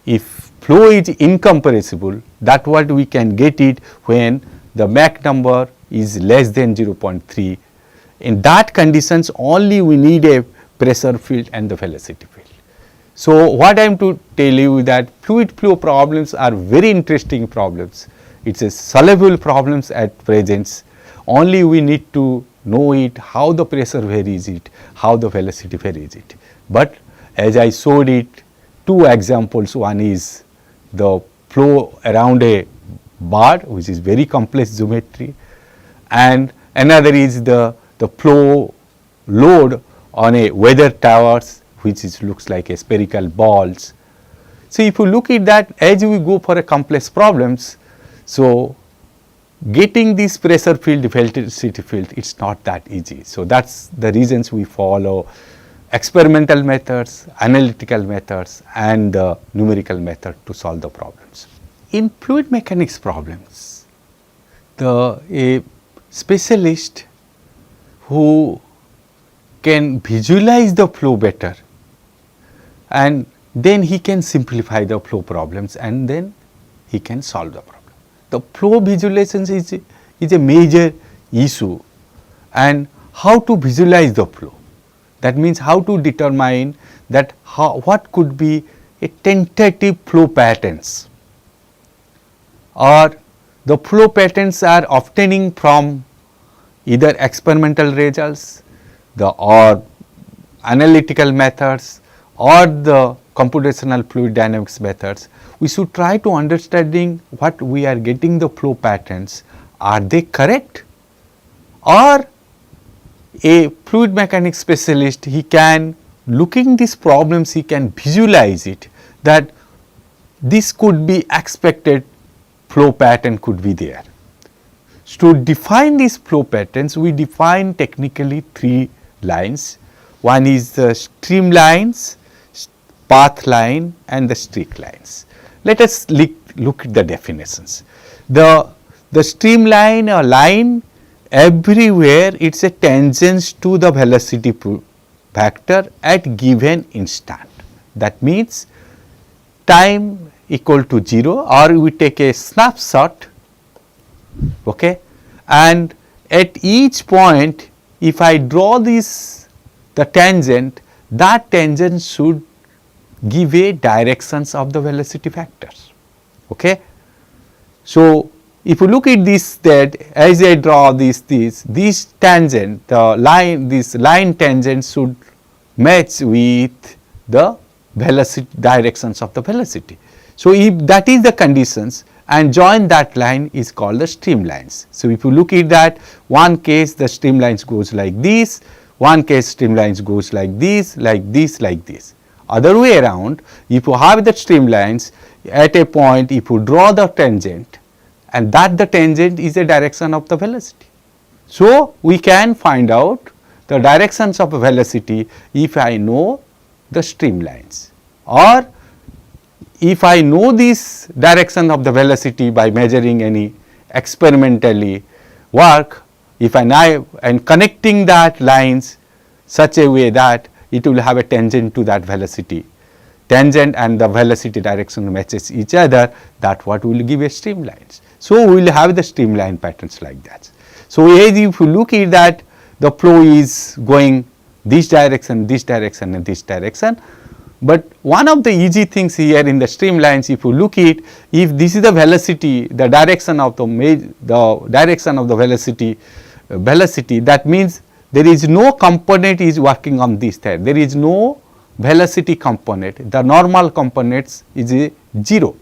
If flow is incompressible, that what we can get it when the Mach number is less than 0.3. In that conditions only we need a pressure field and the velocity field. So, what I am to tell you that fluid flow problems are very interesting problems. It is a solvable problems at present. Only we need to know it how the pressure varies it, how the velocity varies it. But as I showed it two examples, one is the flow around a bar which is very complex geometry and another is the flow load on a weather towers which is looks like a spherical balls. So, if you look at that as we go for a complex problems, so getting this pressure field, velocity field it is not that easy. So, that is the reasons we follow experimental methods, analytical methods and the numerical method to solve the problems. In fluid mechanics problems, a specialist who can visualize the flow better and then he can simplify the flow problems and then he can solve the problem. The flow visualization is a major issue and how to visualize the flow. That means how to determine that what could be a tentative flow patterns or the flow patterns are obtaining from either experimental results or analytical methods or the computational fluid dynamics methods. We should try to understanding what we are getting the flow patterns, are they correct, or a fluid mechanics specialist he can looking these problems he can visualize it that this could be expected flow pattern could be there. To define these flow patterns we define technically three lines. One is the streamlines, path line and the streak lines. Let us look at the definitions. The streamline or line everywhere it is a tangent to the velocity vector at given instant. That means time equal to 0 or we take a snapshot, okay, and at each point if I draw this the tangent, that tangent should give a directions of the velocity vectors. Okay. So, if you look at this that as I draw this tangent the line this line tangent should match with the velocity directions of the velocity. So, if that is the conditions and join that line is called the streamlines. So, if you look at that, one case the streamlines goes like this, one case streamlines goes like this, like this, like this. Other way around, if you have the streamlines at a point, if you draw the tangent, and that the tangent is the direction of the velocity. So, we can find out the directions of velocity if I know the streamlines, or if I know this direction of the velocity by measuring any experimentally work, if I know and connecting that lines such a way that it will have a tangent to that velocity, tangent and the velocity direction matches each other, that what will give a streamlines. So, we will have the streamline patterns like that. So, if you look at that, the flow is going this direction and this direction. But one of the easy things here in the streamlines, if you look at, if this is the velocity, the direction of the direction of the velocity, that means there is no component is working on this side. There is no velocity component. The normal components is a 0.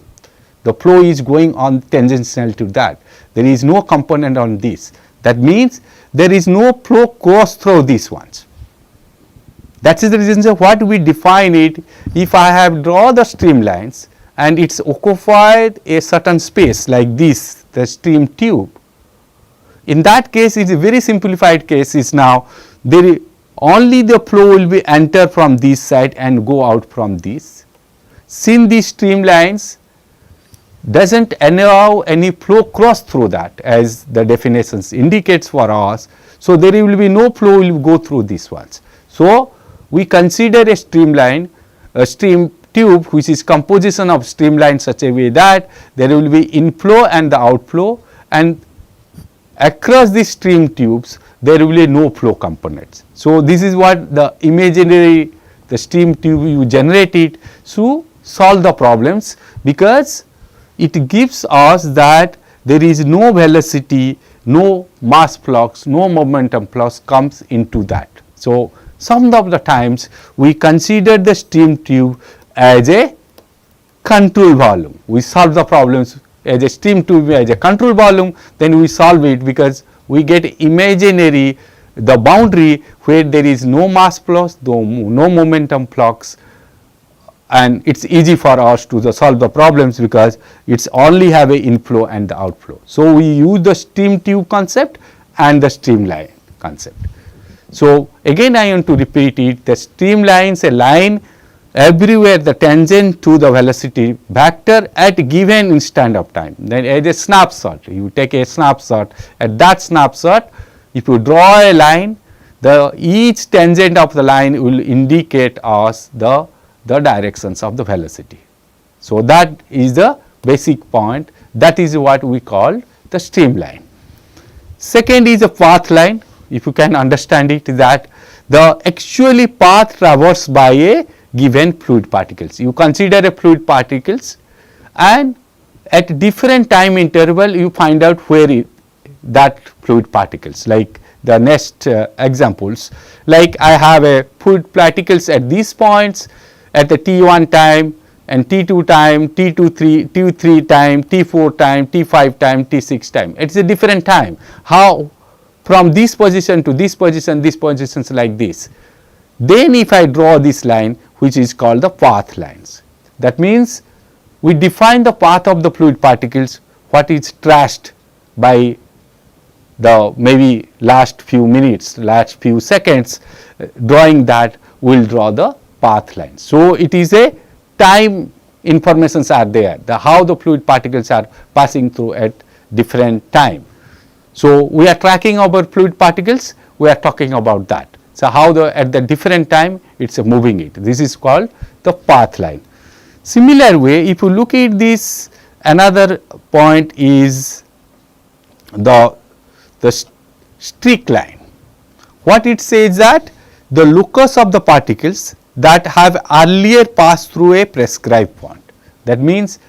The flow is going on tangential to that. There is no component on this. That means there is no flow cross through these ones. That is the reason what we define it. If I have draw the streamlines and it's occupied a certain space like this, the stream tube. In that case, it is a very simplified case. Is now there only the flow will be enter from this side and go out from this. Since these streamlines does not allow any flow cross through that, as the definitions indicates for us. So, there will be no flow will go through these ones. So, we consider a streamline, a stream tube which is composition of streamline such a way that there will be inflow and the outflow, and across these stream tubes there will be no flow components. So, this is what the imaginary the stream tube you generate it to solve the problems, because it gives us that there is no velocity, no mass flux, no momentum flux comes into that. So, some of the times we consider the stream tube as a control volume. We solve the problems as a stream tube as a control volume, then we solve it because we get imaginary the boundary where there is no mass flux, no momentum flux, and it is easy for us to solve the problems because it's only have a inflow and the outflow. So, we use the stream tube concept and the streamline concept. So, again I want to repeat it, the streamlines a line everywhere the tangent to the velocity vector at given instant of time. Then as a snapshot, you take a snapshot, at that snapshot if you draw a line, the each tangent of the line will indicate us the directions of the velocity. So, that is the basic point, that is what we call the streamline. Second is a path line. If you can understand it, that the actually path traversed by a given fluid particles. You consider a fluid particles and at different time interval you find out where that fluid particles, like the next examples, like I have a fluid particles at these points at the T1 time and T2 time, T3 time, T4 time, T5 time, T6 time. It is a different time. How from this position to this position, these positions like this. Then if I draw this line which is called the path lines, that means we define the path of the fluid particles, what is traced by the maybe last few minutes, last few seconds, drawing that we will draw the path lines. So, it is a time informations are there, how the fluid particles are passing through at different time. So, we are tracking our fluid particles, we are talking about that. So, how at the different time it is moving it, this is called the path line. Similar way, if you look at this, another point is the streak line. What it says that the locus of the particles that have earlier passed through a prescribed point. That means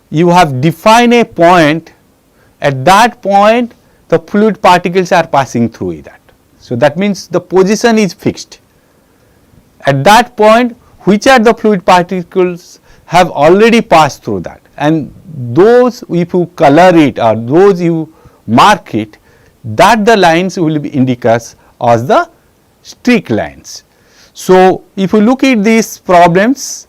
you have defined a point, at that point the fluid particles are passing through that. So, that means the position is fixed. At that point which are the fluid particles have already passed through that, and those if you color it or those you mark it, that the lines will be indicate as the streak lines. So, if you look at these problems,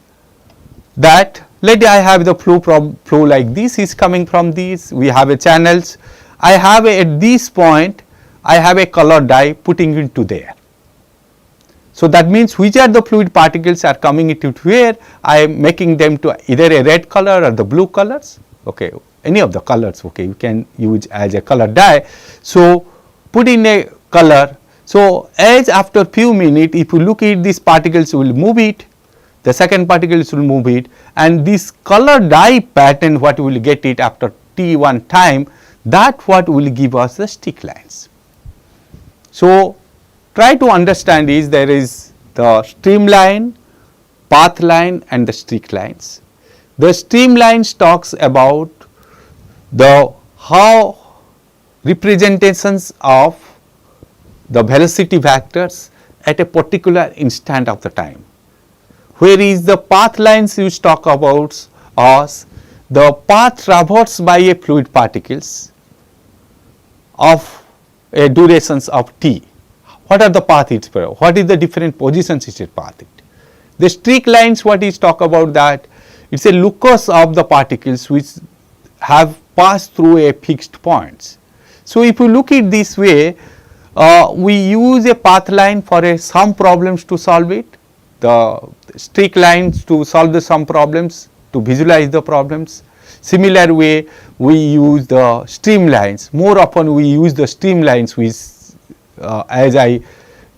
that let I have the flow like this is coming from these, we have a channels, I have at this point I have a color dye putting into there. So, that means which are the fluid particles are coming into where I am making them to either a red color or the blue colors, okay, any of the colors, okay, you can use as a color dye. So, put in a color. So, as after few minutes if you look at these particles will move it, the second particles will move it, and this color dye pattern what we will get it after t1 time, that what will give us the stick lines. So, try to understand is there is the streamline, path line and the streak lines. The streamlines talks about the how representations of the velocity vectors at a particular instant of the time. Whereas the path lines you talk about as the path traversed by a fluid particles of a durations of t. What are the path it? What is the different positions it is path it? The streak lines what is talk about that it is a locus of the particles which have passed through a fixed points. So, if you look at this way, we use a path line for some problems to solve it, the streak lines to solve the some problems, to visualize the problems. Similar way we use the streamlines, more often we use the streamlines which as I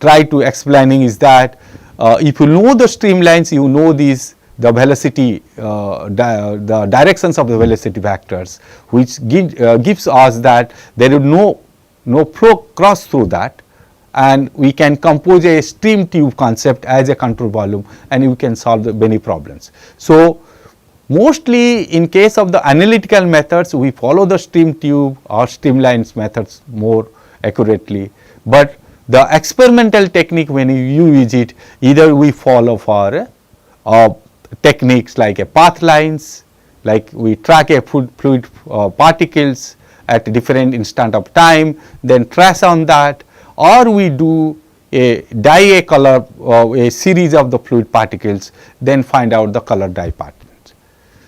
try to explaining is that if you know the streamlines, you know these the velocity the directions of the velocity vectors which gives us that there is no flow cross through that, and we can compose a stream tube concept as a control volume and we can solve the many problems. So, mostly in case of the analytical methods we follow the stream tube or streamlines methods more accurately, but the experimental technique when you use it either we follow for techniques like a path lines, like we track a fluid particles at a different instant of time, then trace on that, or we do a dye a color a series of the fluid particles, then find out the color dye patterns.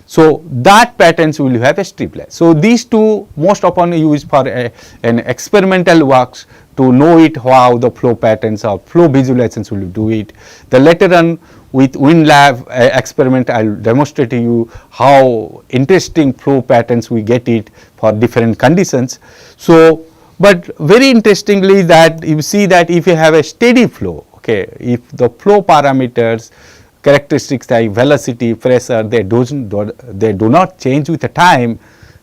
So, that patterns will have a streamline. So, these two most often used for an experimental works to know it how the flow patterns or flow visualizations will do it. The later on with WinLab experiment I will demonstrate to you how interesting flow patterns we get it for different conditions. So, but very interestingly that you see that if you have a steady flow, okay, if the flow parameters characteristics like velocity, pressure they do not change with the time,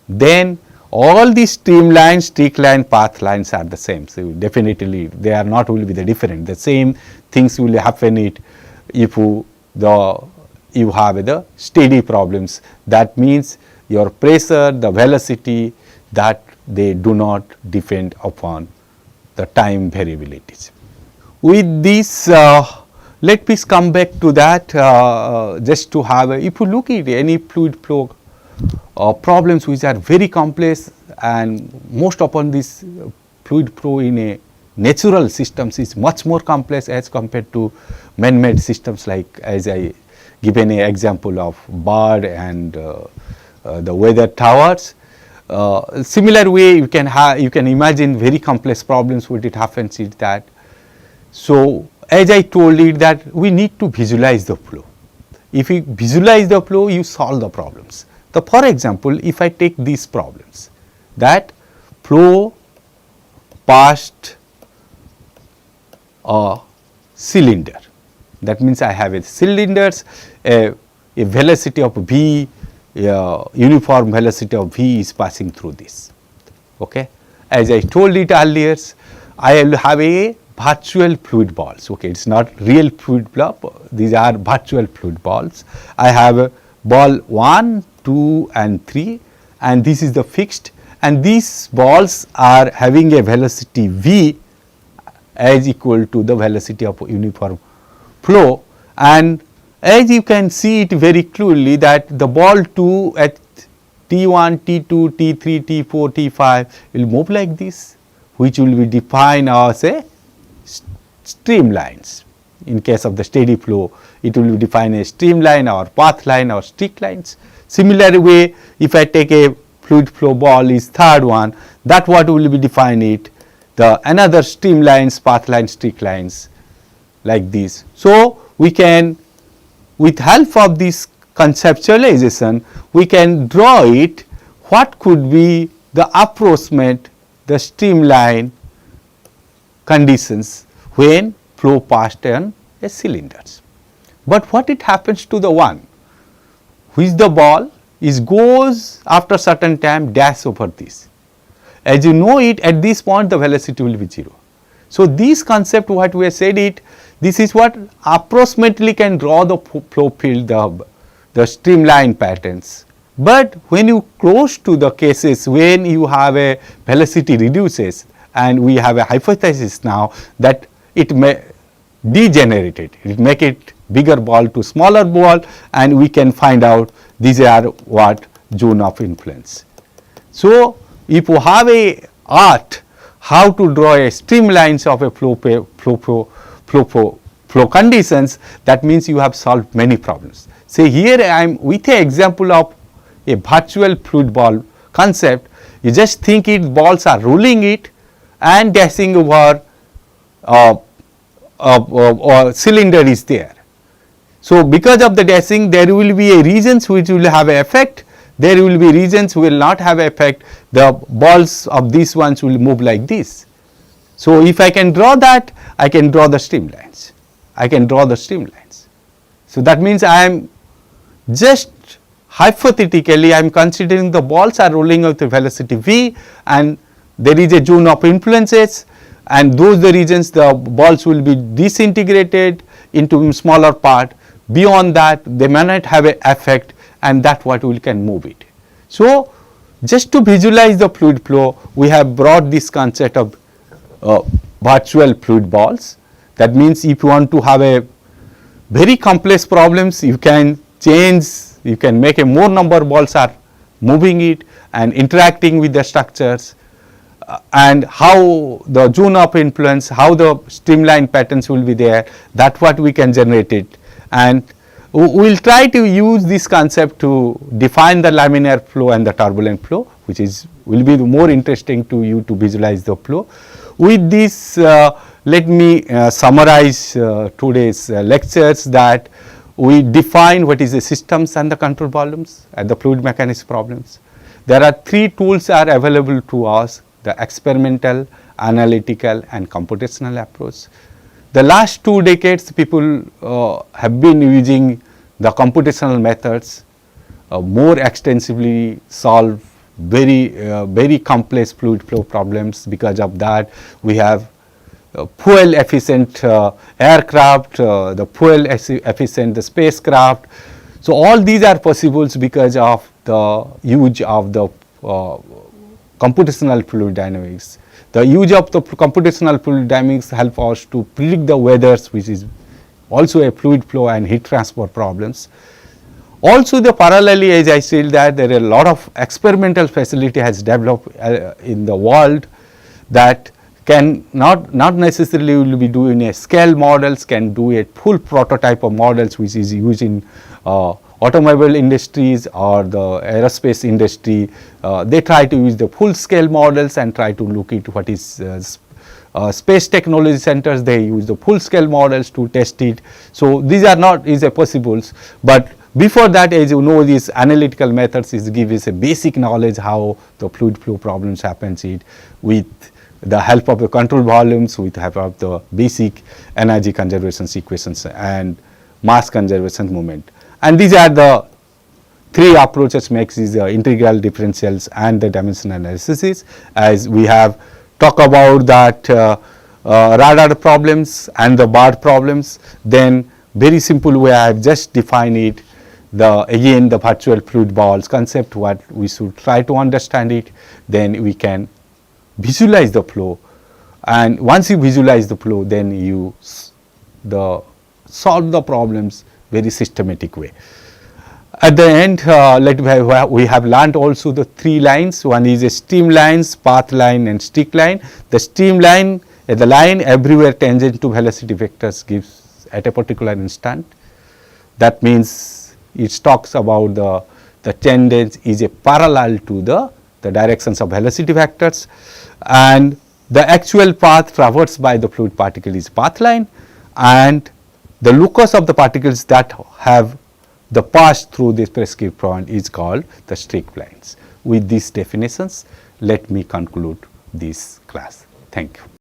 then all these streamline, streak line, path lines are the same. So, definitely they are not will be the different, the same things will happen it if you have the steady problems. That means your pressure, the velocity that they do not depend upon the time variabilities. With this let us come back to that just to have if you look at any fluid flow problems which are very complex, and most often this fluid flow in a natural systems is much more complex as compared to man-made systems, like as I given an example of bird and the weather towers. Similar way you can imagine very complex problems what it happens is that. So, as I told you that we need to visualize the flow. If you visualize the flow you solve the problems. So, for example, if I take these problems that flow past a cylinder, that means I have a cylinders, a velocity of v, uniform velocity of v is passing through this. Okay. As I told it earlier, I will have a virtual fluid balls. Okay, it is not real fluid blob, these are virtual fluid balls. I have a ball 1, 2 and 3, and this is the fixed, and these balls are having a velocity v as equal to the velocity of uniform flow, and as you can see it very clearly that the ball 2 at T1, T2, T3, T4, T5 will move like this, which will be defined as a streamlines. In case of the steady flow, it will be defined as streamline or path line or streak lines. Similar way, if I take a fluid flow ball is third one, that what will be defined it, the another streamlines, path line, streak lines like this. So, we can with help of this conceptualization, we can draw it what could be the approximate, the streamline conditions when flow passed on a cylinders. But what it happens to the one which the ball is goes after certain time dash over this. As you know it, at this point the velocity will be 0. So, this concept what we have said it, this is what approximately can draw the flow field, the streamline patterns. But when you close to the cases when you have a velocity reduces, and we have a hypothesis now that it may degenerate it make it bigger ball to smaller ball, and we can find out these are what zone of influence. So, if you have a art how to draw a streamlines of a flow conditions, that means you have solved many problems. Say here I am with an example of a virtual fluid ball concept. You just think it balls are rolling it and dashing over or cylinder is there. So, because of the dashing there will be a regions which will have an effect, there will be regions who will not have effect, the balls of these ones will move like this. So, if I can draw that, I can draw the streamlines, I can draw the streamlines. So, that means I am just hypothetically I am considering the balls are rolling with the velocity v, and there is a zone of influences, and those the regions the balls will be disintegrated into smaller part. Beyond that they may not have an effect, and that what we can move it. So, just to visualize the fluid flow, we have brought this concept of virtual fluid balls. That means, if you want to have a very complex problems, you can change, you can make a more number balls are moving it and interacting with the structures, and how the zone of influence, how the streamline patterns will be there, that what we can generate it. And we will try to use this concept to define the laminar flow and the turbulent flow, which is will be more interesting to you to visualize the flow. With this, let me summarize today's lectures, that we define what is the systems and the control volumes and the fluid mechanics problems. There are 3 tools are available to us: the experimental, analytical and computational approach. The last 2 decades people have been using the computational methods more extensively, solve very complex fluid flow problems. Because of that we have fuel efficient aircraft, the fuel efficient the spacecraft. So, all these are possible because of the use of the computational fluid dynamics. The use of the computational fluid dynamics help us to predict the weathers, which is also a fluid flow and heat transport problems. Also, the parallelly, as I said, that there are a lot of experimental facility has developed in the world that can not necessarily will be doing a scale models, can do a full prototype of models which is used in automobile industries or the aerospace industry. They try to use the full scale models and try to look at what is space technology centers, they use the full scale models to test it. So, these are not is a possibles, but before that, as you know, these analytical methods is give us a basic knowledge how the fluid flow problems happens it with the help of the control volumes, with help of the basic energy conservation equations and mass conservation moment. And these are the 3 approaches makes is the integral differentials and the dimensional analysis. As we have talked about that radar problems and the bar problems, then very simple way I have just defined it, the again the virtual fluid balls concept, what we should try to understand it, then we can visualize the flow, and once you visualize the flow, then you solve the problems very systematic way. At the end, we have learned also the three lines. One is a streamlines, path line and streak line. The streamline, the line everywhere tangent to velocity vectors gives at a particular instant. That means it talks about the tangent is a parallel to the directions of velocity vectors, and the actual path traversed by the fluid particle is path line, and the locus of the particles that have the pass through this prescribed point is called the streak lines. With these definitions, let me conclude this class. Thank you.